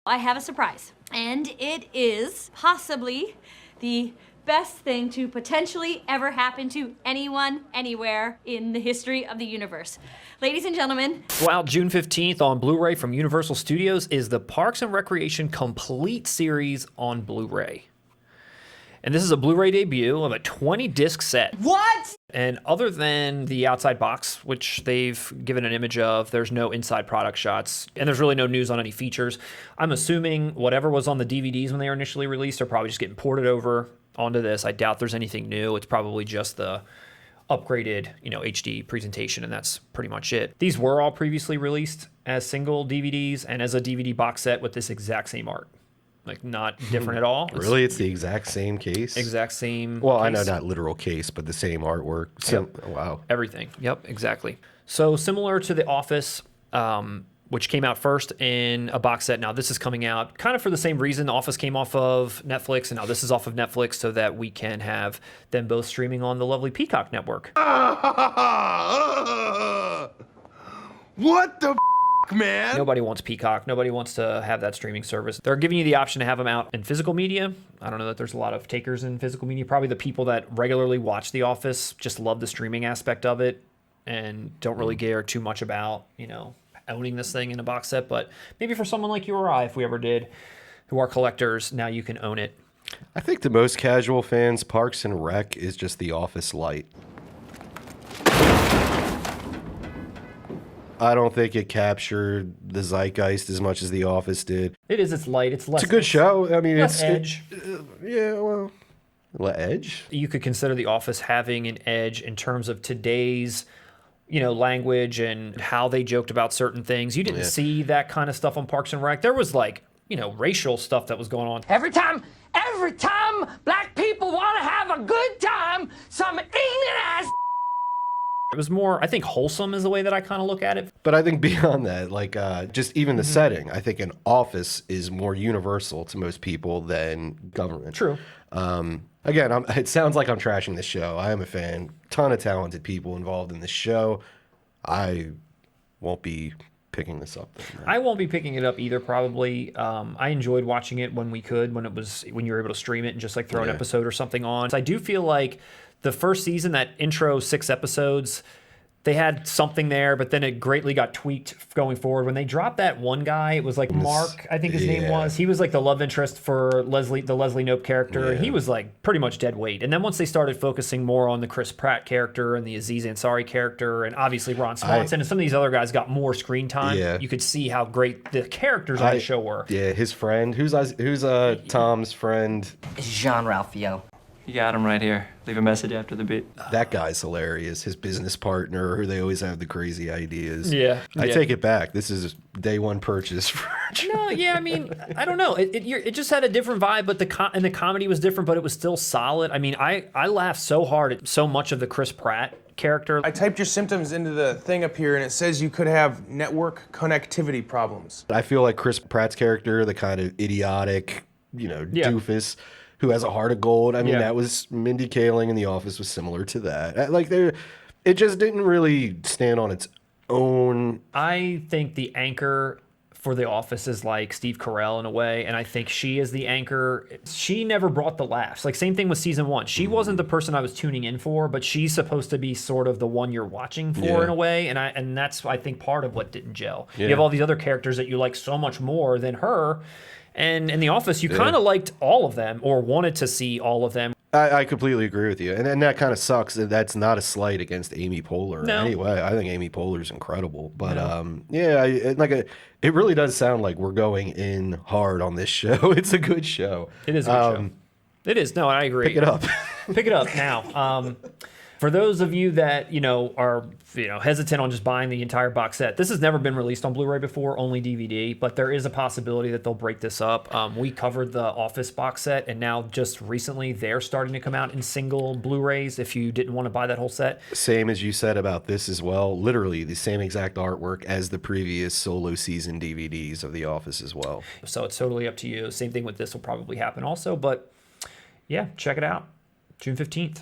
I have a surprise, and it is possibly the best thing to potentially ever happen to anyone, anywhere in the history of the universe. Ladies and gentlemen. Out June 15th on Blu-ray from Universal Studios is the Parks and Recreation Complete Series on Blu-ray. And this is a Blu-ray debut of a 20-disc set. What? And other than the outside box, which they've given an image of, there's no inside product shots, and there's really no news on any features. I'm assuming whatever was on the DVDs when they were initially released are probably just getting ported over onto this. I doubt there's anything new. It's probably just the upgraded, HD presentation, and that's pretty much it. These were all previously released as single DVDs and as a DVD box set with this exact same art. Like, not different at all. Really? It's the exact same case? Exact same Well, case. I know not literal case, but the same artwork. Yep. Wow. Everything. Yep, exactly. So similar to The Office, which came out first in a box set. Now this is coming out kind of for the same reason. The Office came off of Netflix, and now this is off of Netflix so that we can have them both streaming on the lovely Peacock network. What the man? Nobody wants Peacock. Nobody wants to have that streaming service. They're giving you the option to have them out in physical media. I don't know that there's a lot of takers in physical media. Probably the people that regularly watch The Office just love the streaming aspect of it and don't really care too much about, owning this thing in a box set. But maybe for someone like you or I, if we ever did, who are collectors, now you can own it. I think the most casual fans, Parks and Rec is just The Office light. I don't think it captured the zeitgeist as much as The Office did. It is. It's light. It's less. It's a good show. I mean, less edge. Yeah, well, edge. You could consider The Office having an edge in terms of today's, language and how they joked about certain things. You didn't see that kind of stuff on Parks and Rec. There was racial stuff that was going on. Every time black people want to have a good time, some ignorant ass. It was more, I think, wholesome is the way that I kind of look at it. But I think beyond that, just even the setting, I think an office is more universal to most people than government. True. Again, it sounds like I'm trashing this show. I am a fan. Ton of talented people involved in this show. I won't be picking this up. I won't be picking it up either, probably. I enjoyed watching it when we could, when you were able to stream it and just throw an episode or something on. So I do feel like the first season, that intro 6 episodes, they had something there, but then it greatly got tweaked going forward. When they dropped that one guy, it was Mark, I think his name was. He was the love interest for the Leslie Knope character. Yeah. He was pretty much dead weight. And then once they started focusing more on the Chris Pratt character and the Aziz Ansari character, and obviously Ron Swanson and some of these other guys got more screen time, you could see how great the characters on the show were. Yeah, his friend. Who's Tom's friend? It's Jean-Ralphio. You got him right here. Leave a message after the beep. That guy's hilarious. His business partner, who they always have the crazy ideas. Yeah. I take it back. This is day one purchase for No, yeah, I mean, I don't know. It just had a different vibe, but the comedy was different, but it was still solid. I mean, I laughed so hard at so much of the Chris Pratt character. I typed your symptoms into the thing up here, and it says you could have network connectivity problems. I feel like Chris Pratt's character, the kind of idiotic, doofus, who has a heart of gold. I mean, that was Mindy Kaling in The Office was similar to that. It just didn't really stand on its own. I think the anchor for The Office is Steve Carell in a way, and I think she is the anchor. She never brought the laughs. Same thing with season 1. She wasn't the person I was tuning in for, but she's supposed to be sort of the one you're watching for in a way, and that's, I think, part of what didn't gel. You have all these other characters that you like so much more than her, and in The Office, you kind of liked all of them or wanted to see all of them. I completely agree with you. And that kind of sucks. That's not a slight against Amy Poehler. No. Anyway, I think Amy Poehler's incredible. But it really does sound like we're going in hard on this show. It's a good show. It is a good show. It is. No, I agree. Pick it up. Pick it up now. For those of you that are hesitant on just buying the entire box set, this has never been released on Blu-ray before, only DVD. But there is a possibility that they'll break this up. We covered the Office box set, and now just recently they're starting to come out in single Blu-rays. If you didn't want to buy that whole set, same as you said about this as well. Literally the same exact artwork as the previous solo season DVDs of The Office as well. So it's totally up to you. Same thing with this will probably happen also. But yeah, check it out. June 15th.